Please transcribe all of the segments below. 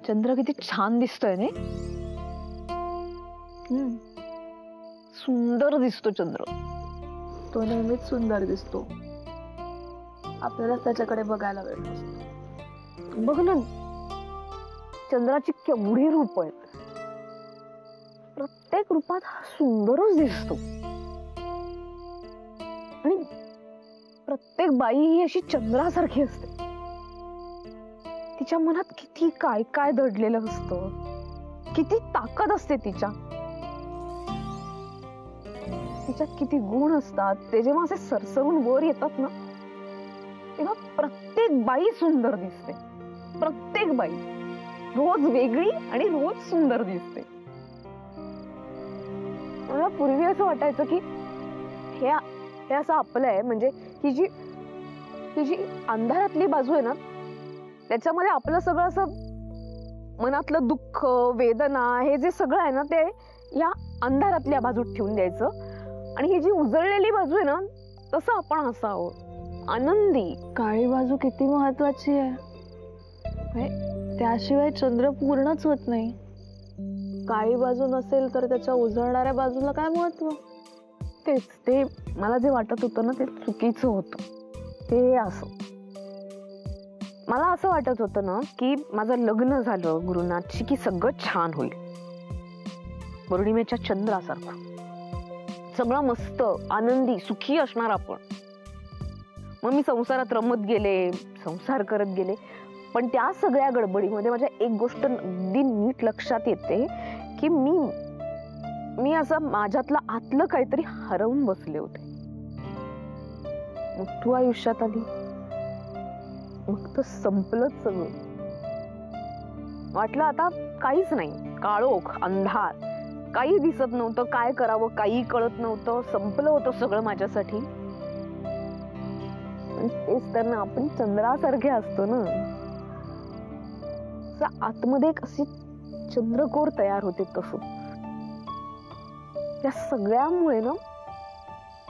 चंद्र किती छान दिसतोय ने. सुंदर दिसतो चंद्र. तो नेहमीच सुंदर दिसतो. आपल्याला त्याच्याकडे बघायला वेळ नसतो. बघ ना, चंद्राची केवढी रूप आहेत. प्रत्येक रूपात हा सुंदरच दिसतो. आणि प्रत्येक बाई ही अशी चंद्रासारखी असते. तिच्या मनात किती काय काय दडलेलं असतं, किती ताकद असते तिच्यात किती गुण असतात. ते जेव्हा असे सरसरून वर येतात ना, तेव्हा प्रत्येक बाई सुंदर दिसते. प्रत्येक बाई रोज वेगळी आणि रोज सुंदर दिसते. मला पूर्वी असं वाटायचं की हे असं आपलं आहे, म्हणजे ही जी अंधारातली बाजू आहे ना, त्याच्यामध्ये आपलं सगळं असं मनातलं दुःख, वेदना, हे जे सगळं आहे ना, ते या अंधारातल्या बाजूत ठेवून द्यायचं. आणि ही जी उजळलेली बाजू आहे ना, तसं आपण असावं, आनंदी. काळी बाजू किती महत्वाची आहे. त्याशिवाय चंद्र पूर्णच होत नाही. काळी बाजू नसेल तर त्याच्या उजळणाऱ्या बाजूला काय महत्व. तेच ते मला जे वाटत होतं ना, ते चुकीचं होतं. ते असं मला असं वाटत होतं ना, की माझं लग्न झालं गुरुनाथशी की सगळं छान होईल, पौर्णिमेच्या चंद्रासारखं सगळं मस्त आनंदी सुखी असणार आपण. मग मी संसारात रमत गेले, संसार करत गेले. पण त्या सगळ्या गडबडीमध्ये माझ्या एक गोष्ट अगदी नीट लक्षात येते की मी असं माझ्यातलं आतलं काहीतरी हरवून बसले होते. मग तू आयुष्यात आली, मग तर संपलंच सगळं. वाटलं आता काहीच नाही, काळोख, अंधार, काही दिसत नव्हतं, काय करावं काही कळत नव्हतं, संपलं होतं सगळं माझ्यासाठी. तेच तर ना, आपण चंद्रासारखे असतो ना. आतमध्ये एक अशी चंद्रकोर तयार होते. तसं त्या सगळ्यामुळे ना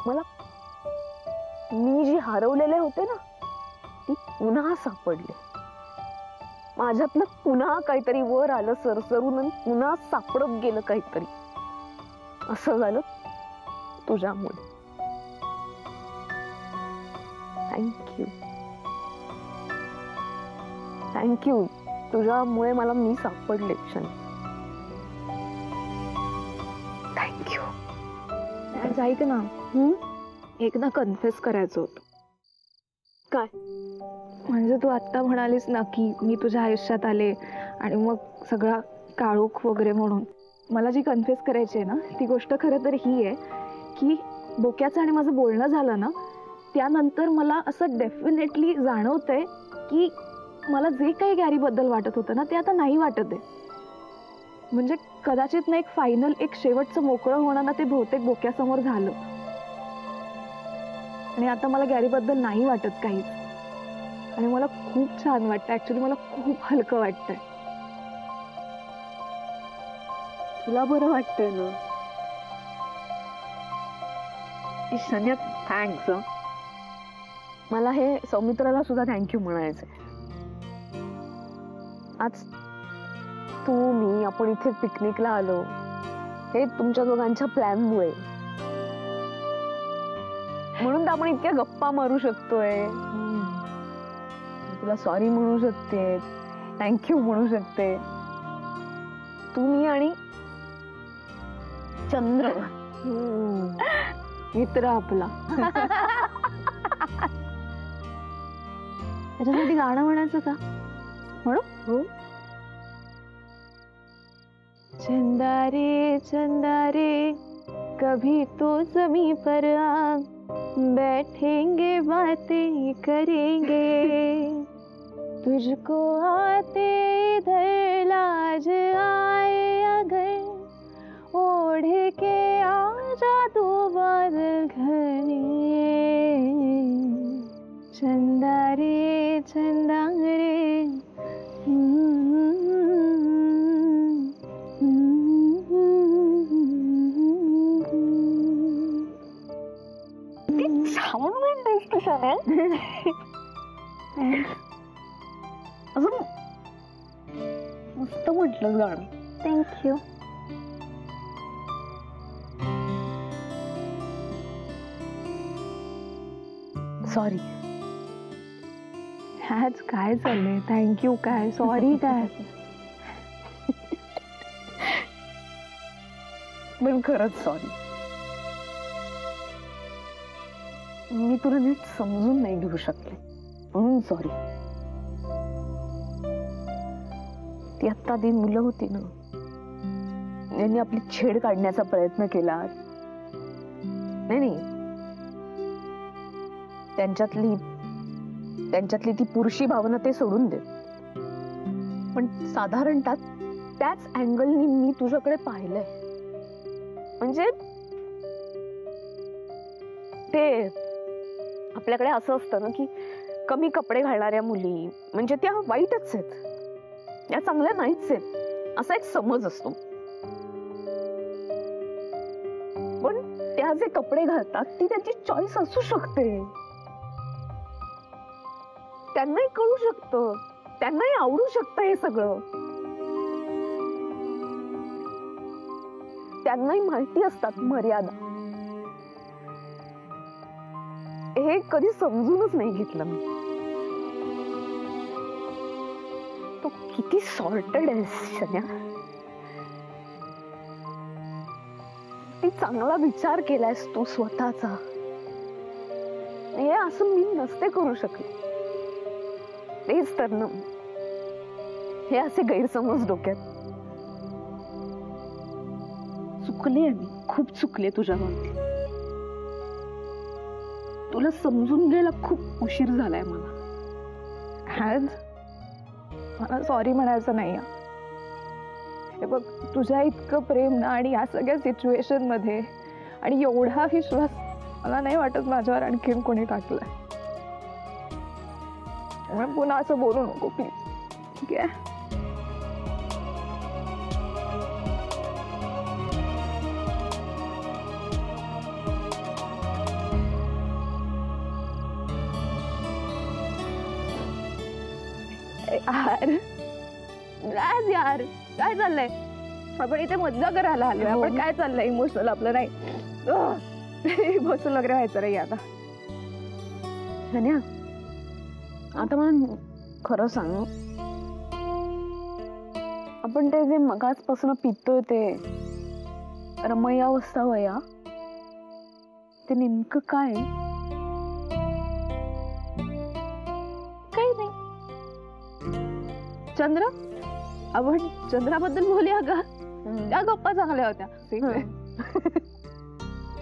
मला मी जी हरवलेले होते ना, ती पुन्हा सापडले. माझ्यातलं पुन्हा काहीतरी वर आलं सरसरून आणि पुन्हा सापडत गेलं काहीतरी. असं झालं तुझ्यामुळे. Thank you thank you. तुझ्यामुळे मला मी सापडले क्षण. थँक्यू. आज ऐक ना, एकदा कन्फेस करायचं होतं. काय? म्हणजे तू आत्ता म्हणालीस ना की मी तुझ्या आयुष्यात आले आणि मग सगळा काळोख वगैरे म्हणून. मला जी कन्फेस करायची आहे ना, ती गोष्ट खरं तर ही आहे की बोक्याचं आणि माझं बोलणं झालं ना, त्यानंतर मला असं डेफिनेटली जाणवतंय की मला जे काही गॅरीबद्दल वाटत होतं ना, ते आता नाही वाटत आहे. म्हणजे कदाचित ना एक फायनल, एक शेवटचं मोकळं होणं ना, ते बहुतेक बोक्यासमोर झालं. आणि आता मला गॅरीबद्दल नाही वाटत काहीच. आणि मला खूप छान वाटतं. ऍक्च्युली मला खूप हलकं वाटतंय. तुला बरं वाटतंय ना? ईशान्या थँक्स. मला हे सौमित्राला सुद्धा थँक्यू म्हणायचंय. आज तू मी आपण इथे पिकनिकला आलो, हे तुमच्या दोघांच्या प्लॅनमुळे. म्हणून तर आपण इतक्या गप्पा मारू शकतोय. तुला सॉरी म्हणू शकते, थँक्यू म्हणू शकते. तू मी आणि चंद्र, मित्र आपला. त्याच्यासाठी गाणं म्हणायचं का? म्हणू? हो. चंदा रे कभी तो जमी पर आ, बैठेंगे बातें करेंगे. तुझको आते इधर लाज आए अगर, ओढ़ के आजा तू बादल घने. चंदा रे छान म्हणतेस तू शाने. मस्त म्हटलं गाणं. थँक्यू. सॉरी. ह्याच काय चाललंय? थँक्यू काय, सॉरी काय? पण खरंच सॉरी. मी तुला नीट समजून नाही घेऊ शकले म्हणून सॉरी. ती आत्ता ती मुलं होती ना, यांनी आपली छेड काढण्याचा प्रयत्न केला. नाही, त्यांच्यातली ती पुरुषी भावना ते सोडून दे. पण साधारणतः त्याच अँगलनी मी तुझ्याकडे पाहिलंय. म्हणजे ते आपल्याकडे असं असतं ना की कमी कपडे घालणाऱ्या मुली म्हणजे त्या वाईटच आहेत, या चांगल्या नाहीच आहेत, असा एक समज असतो. पण त्या जे कपडे घालतात ती त्यांची चॉईस असू शकते. त्यांनाही कळू शकतं, त्यांनाही आवडू शकतं हे सगळं. त्यांनाही माहिती असतात मर्यादा. हे कधी समजूनच नाही घेतलं मी. तो किती सॉर्टेड आहे शन्या. ती चांगला विचार केलायस तू स्वतःचा. हे असं मी नसते करू शकले. तेच तर ना, हे असे गैरसमज डोक्यात. चुकले मी, खूप चुकले तुझ्या बाबतीत. तुला समजून घ्यायला खूप उशीर झालाय मला. मला सॉरी म्हणायचं नाही. हे बघ, तुझ्या इतकं प्रेम ना आणि या सगळ्या सिच्युएशन मध्ये आणि एवढा विश्वास मला नाही वाटत माझ्यावर आणखीन कोणी टाकलाय. त्यामुळे पुन्हा असं बोलू नको प्लीज. ठीक आहे? यार काय चाललंय? आपण इथे मज्जा करायला आलोय. आपण काय चाललंय इमोशनल आपलं नाही. इमोशनल वगैरे व्हायचं नाही आता. शन्या, आता मला खरं सांग, आपण ते जे मगाचपासून पितोय ते रमयावस्था वया, ते नेमकं काय? काही नाही. चंद्र, आपण चंद्राबद्दल बोलूया का? त्या गप्पा चांगल्या होत्या.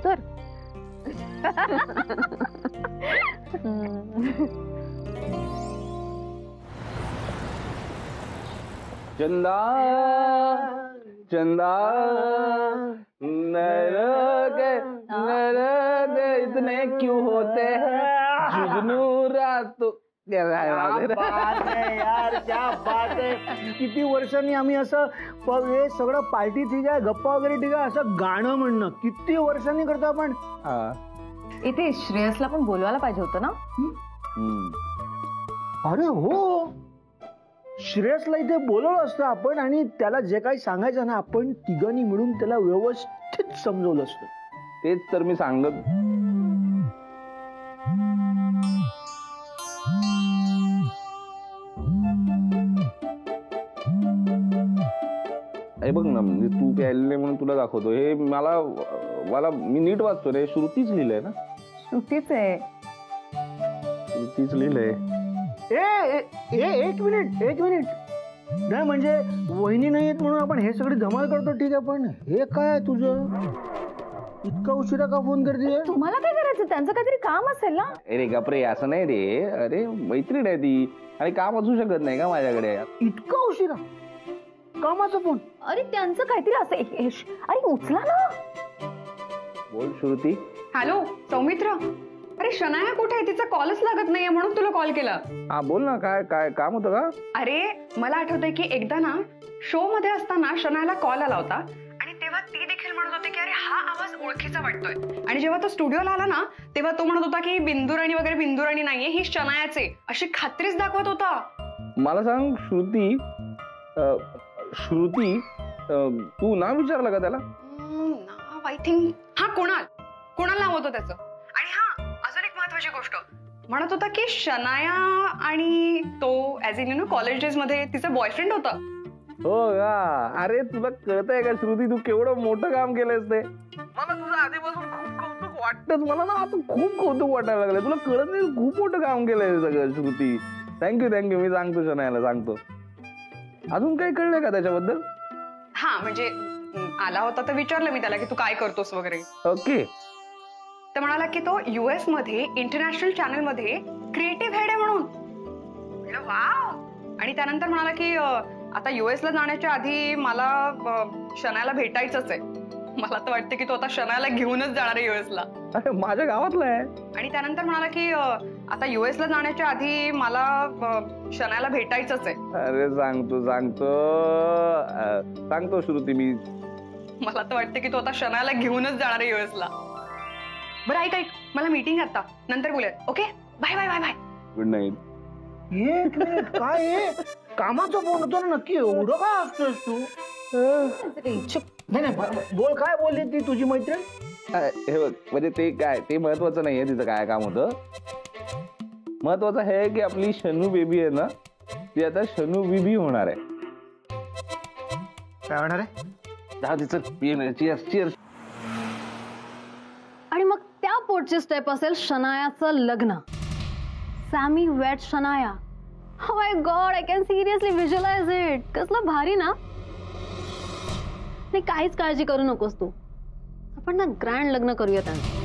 तर चंदा चंदा नरग इतने क्यों होते हैं जुगनू रातों. यार क्या बात आहे. किती वर्षांनी आम्ही असं हे सगळं पार्टी ठीक आहे, गप्पा वगैरे ठीक आहे, असं गाणं म्हणणं किती वर्षांनी करतो आपण. इथे श्रेयसला पण बोलवायला पाहिजे होतं ना. अरे हो, श्रेयसला इथे बोलवलं असतं आपण आणि त्याला जे काही सांगायचं ना आपण तिघांनी मिळून त्याला व्यवस्थित समजवलं असतं. तेच तर मी सांगत. हे बघ ना, म्हणजे तू प्यायले म्हणून तुला दाखवतो. हे मला मी नीट वाचतो रे. श्रुतीच लिहिलंय ना. श्रुतीच आहे. श्रुतीच लिहिलंय. एक मिनिट नाही म्हणजे वहिनी नाहीत म्हणून आपण हे सगळी धमाल करतो ठीक आहे, पण हे काय तुझं इतका उशिरा का फोन करते? तुम्हाला काय करायचं? त्यांचं काहीतरी काम असेल ना. अरे गपरे, असं नाही रे. अरे मैत्रीण आहे ती आणि काम असू शकत नाही का माझ्याकडे? इतका उशिरा कामाचा फोन? अरे त्यांचं काहीतरी असेल. अरे उचला ना. बोल श्रुती. हॅलो सौमित्र. अरे शनाया कुठे आहे? तिचा कॉलच लागत नाहीये म्हणून तुला कॉल केला. हा बोल ना. काय काम होतं का? अरे मला आठवतंय की एकदा ना शो मध्ये असताना शनायाला कॉल आला होता आणि तेव्हा ती देखील म्हणत होती की अरे हा आवाज ओळखीचा वाटतोय. आणि जेव्हा तो स्टुडिओला आला ना तेव्हा तो म्हणत होता की बिंदुराणी वगैरे बिंदुराणी नाहीये, ही शनायाचे, अशी खात्रीच दाखवत होता. मला सांग श्रुती, श्रुती तू नाव विचारलं का त्याला? नाव आय थिंक हा कुणाल नाव होतं त्याचं. आणि हा अजून एक महत्वाची गोष्ट म्हणत होता की शनाया आणि तो ऍज इन कॉलेज डेज मध्ये तिचा बॉयफ्रेंड होता. हो का? अरे तुला कळतंय का श्रुती, तू केवढं मोठं काम केलंयस ते. मला तुझं आधीपासून खूप कौतुक वाटतंच. मला ना आता खूप कौतुक वाटायला लागलंय. तुला कळत नाही, खूप मोठं काम केलंय सगळं श्रुती. थँक्यू. मी सांगतो शनायाला, सांगतो. अजून काही कळलंय का त्याच्याबद्दल? हा म्हणजे आला होता तर विचारलं मी त्याला की तू काय करतोस वगैरे. ओके. तर म्हणाला की तो US मध्ये इंटरनॅशनल चॅनल मध्ये क्रिएटिव्ह हेड आहे म्हणून. वाव. आणि त्यानंतर म्हणाला की आता US ला जाण्याच्या आधी मला शनायाला भेटायचंच आहे. मला तर वाटतं की तो आता शनायाला घेऊनच जाणार आहे US ला. अरे माझ्या गावातला आहे. आणि त्यानंतर म्हणाला की आता US ला जाण्याच्या आधी मला शनायाला भेटायचंच आहे. अरे सांगतो श्रुती मी. मला तर वाटतं की तो आता शनायाला घेऊनच जाणार आहे US ला. बरं ऐक मला मीटिंग आता, नंतर बोलूयात. Okay bye bye bye bye. Good night. एक मिनिट, काय आहे? कामाचं फोन होतो ना, नक्की एवढं काय असतोस तू? नाही बोल, काय बोलली ती तुझी मैत्रीण? हे बघ, म्हणजे ते काय, ते महत्वाचं नाहीये तिचं काय काम होतं. महत्वाचं हे की आपली शनू बेबी आहे ना, ती आता शनू बीबी होणार आहे. काय होणार आहे? चिअर्स. आणि मग त्या पुढची स्टेप असेल शनायाचं लग्न. Sammy wait Shanaya. Oh my God, I can seriously visualize it. कसलं भारी ना. नाही, काहीच काळजी करू नकोस तू. आपण ना ग्रँड लग्न करूया त्यांचं.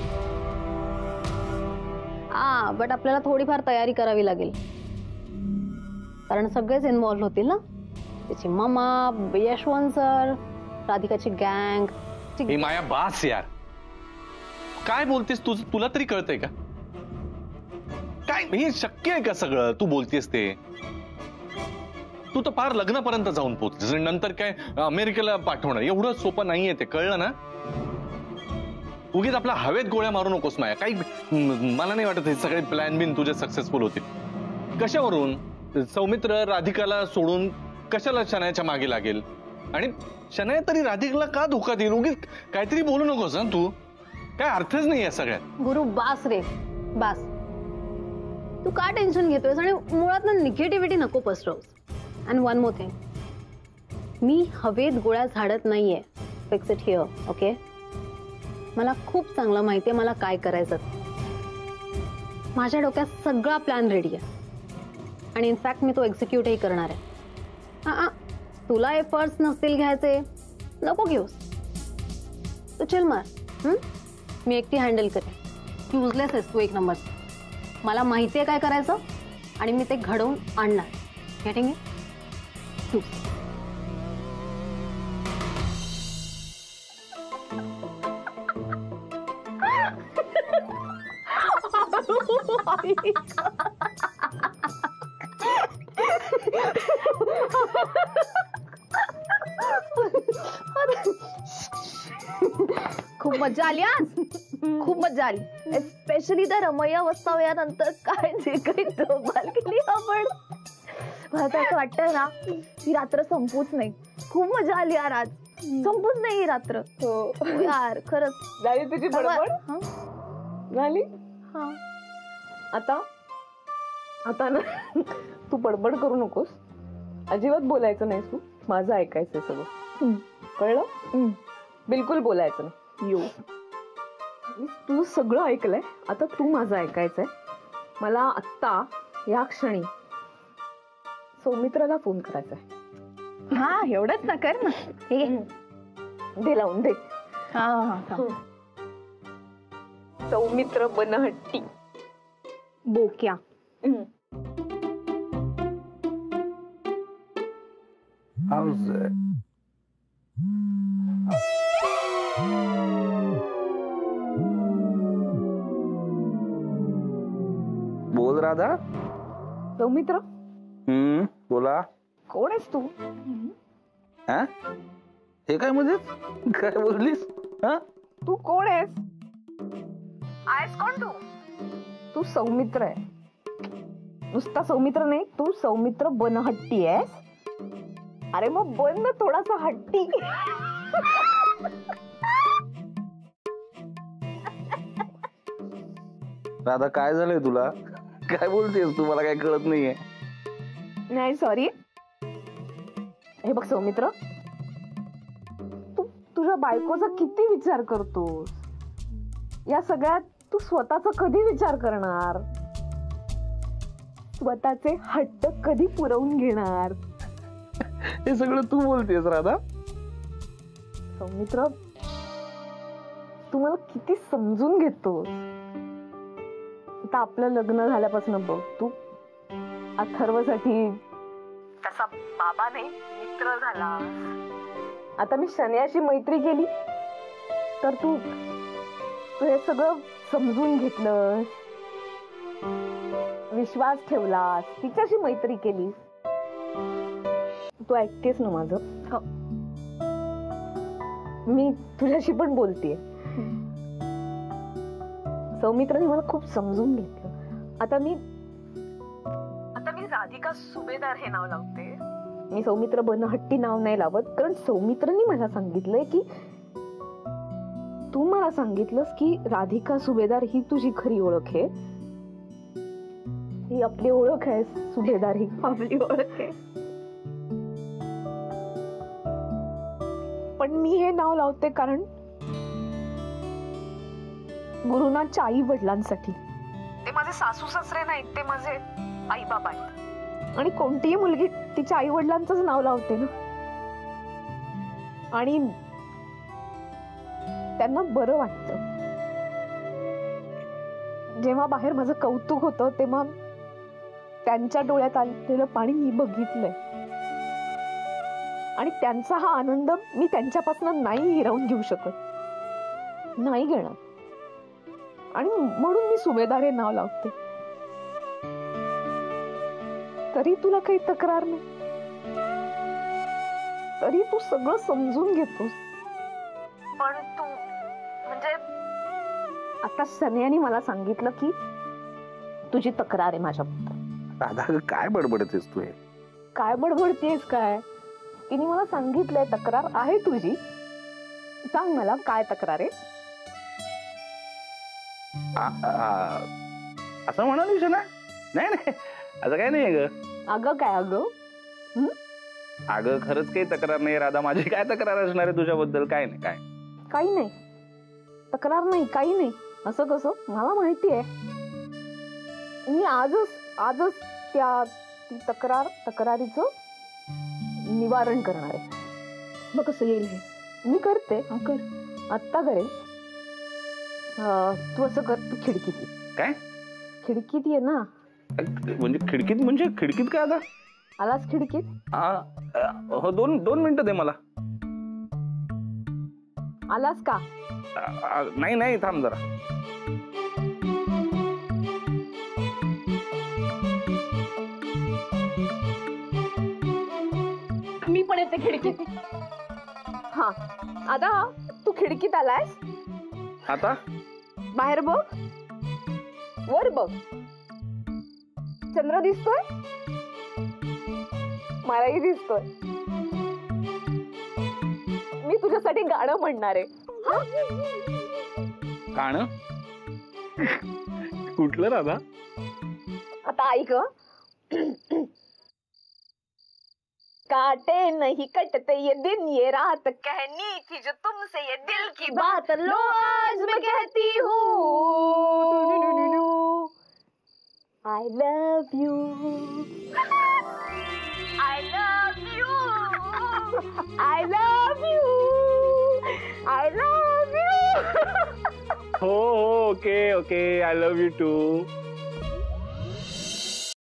बट आपल्याला थोडीफार तयारी करावी लागेल, कारण सगळेच इन्व्हॉल्व होतील ना. त्याची मम्मा, यशवंत सर, राधिकाची गँग. हे माया बास यार, काय बोलतेस तू? तुला तरी कळतंय का? काय हे शक्य आहे का सगळं तू बोलतेस ते? तू तर फार लग्नापर्यंत जाऊन पोहोचतेस, नंतर काय अमेरिकेला पाठवणार. एवढं सोपं नाहीये ते, कळलं ना? उगीच आपला हवेत गोळ्या मारू नकोस माया. काही मला नाही वाटत हे सगळे प्लॅन बिन तुझे सक्सेसफुल होतील. कशावरून? सौमित्र राधिकाला सोडून कशाला शनायाच्या मागे लागेल? आणि शनाया तरी राधिकाला का धोका देईल? उगीच काहीतरी बोलू नकोस ना तू. काय अर्थच नाही या सगळ्यात. गुरु बास रे बास. तू का टेन्शन घेतोयस? आणि मुळात ना निगेटिव्हिटी नको पसरवूस. अँड वन मोर थिंग, मी हवेत गोळ्या झाडत नाहीये. Fix it here, okay? मला खूप चांगलं माहितीये मला काय करायचं. माझ्या डोक्यात सगळा प्लॅन रेडी आहे, आणि इनफॅक्ट मी तो एक्झिक्यूटही करणार आहे. तुला एफर्ट्स नसतील घ्यायचे, नको घेऊस. तू चिल मार. मी एकटी हँडल करेन. युजलेस आहेस तू एक नंबर. मला माहिती आहे काय करायचं, आणि मी ते घडवून आणणार. Getting it? तू खूप मजा आली आज. खूप मजा आली. एस्पेशली त्या रमैया वस्तावयानंतर काय जे काही धमाल केली आपण. मला तर असं वाटतंय ना, ही रात्र संपूच नाही. खूप मजा आली यार आज. संपूच नाही ही रात्र. हो यार, खरंच. झाली तुझी बडबड? झाली? हा. आता ना तू बडबड करू नकोस. अजिबात बोलायचं नाही तू. माझं ऐकायचंय सगळं, कळलं? बिलकुल बोलायचं नाही. तू सगळं ऐकलंय, आता तू माझं ऐकायचंय. मला आत्ता या क्षणी सौमित्राला फोन करायचाय. हा, एवढंच ना, कर ना. दे लावून दे. हा. सौमित्र बनहट्टी बोक्या. बोल राधा. सौमित्र, बोला. कोण आहेस तू? हा, हे काय म्हणजे काय बोललीस? हा, तू कोण आहेस? कोण तू? तू सौमित्र आहे. नुसता सौमित्र नाही, तू सौमित्र बनहट्टी आहेस. अरे मग बन ना थोडासा हट्टी. राधा काय झालंय तुला? काय बोलतेस तू? मला काय कळत नाहीये. नाही सॉरी. हे बघ सौमित्र, तू तुझ्या बायकोचा किती विचार करतोस? या सगळ्यात तू स्वतःचा कधी विचार करणार? स्वतःचे हट्ट कधी पुरवून घेणार? हे सगळं तू बोलतेस राधा? सौमित्र, तू मला किती समजून घेतोस. आता आपलं लग्न झाल्यापासून बघ, तू अथर्वसाठी तसा बाबा नाही मित्र झाला. आता मी शन्याशी मैत्री केली तर तू हे सगळं समजून घेतलंस, विश्वास ठेवलास, तिच्याशी मैत्री केली. तू ऐकतेस ना माझं? हो. मी तुझ्याशी पण बोलतेय. सौमित्राने मला खूप समजून घेतलं. आता मी राधिका सुभेदार हे नाव लावते. मी सौमित्र बनहट्टी नाव नाही लावत, कारण सौमित्रनी मला सांगितलंय की तू मला सांगितलंस की राधिका सुभेदार ही तुझी खरी ओळख आहे. ही आपली ओळख आहे. सुभेदार ही आपली ओळख आहे. पण मी हे नाव लावते कारण गुरुनाथच्या आई वडिलांसाठी. ते माझे सासू सासरे नाहीत, ते माझे आई बाबा आहेत. आणि कोणतीही मुलगी तिच्या आई वडिलांचंच नाव लावते ना, आणि त्यांना बरं वाटतं. जेव्हा बाहेर माझं कौतुक होतं तेव्हा त्यांच्या डोळ्यात आलेलं पाणी मी बघितलंय, आणि त्यांचा हा आनंद मी त्यांच्यापासून नाही हिरावून घेऊ शकत, नाही घेणार. आणि म्हणून मी सुभेदार हे नाव लावते. तरी तुला काही तक्रार नाही, तरी तू सगळं समजून घेतोस. पण तू म्हणजे आता सन्यानी मला सांगितलं की तुझी तक्रार आहे माझ्याबद्दल. राधा काय बडबडतेस तू? काय बडबडतेस काय? तिने मला सांगितलंय तक्रार आहे तुझी. सांग मला काय तक्रार आहे? असं म्हणालीस ना? नाही नाही, असं काय नाही ग. अगं काय अगं? अगं खरंच काही तक्रार नाही राधा. माझी काय तक्रार असणार आहे तुझ्याबद्दल? काय नाही, काय काही नाही, तक्रार नाही, काही नाही. असं कसं? मला माहिती आहे. मी आजच ती तक्रारीचं निवारण करणार आहे. मग कसं येईल हे? मी करते. कर, आत्ता करेल. तू असं कर, तू खिडकीत ये. काय? खिडकीत ये ना. म्हणजे खिडकीत? म्हणजे खिडकीत काय? आता आलास खिडकीत? हो, दोन मिनिटं दे मला. आलास का? नाही, थांब जरा. मी पण येते खिडकीत. हा, आता तू खिडकीत आलायस. आता बाहेर बघ, वर बघ. चंद्र दिसतोय? मलाही दिसतोय. मी तुझ्यासाठी गाणं म्हणणार आहे. गाणं? कुठलं राधा? आता ऐक. काटे नहीं कटते ये दिन ये रात, कहनी थी जो तुमसे ये दिल की बात, लो आज मैं कहती हूँ I love you, I love you, I love you, I love you. हो, okay, I love you too.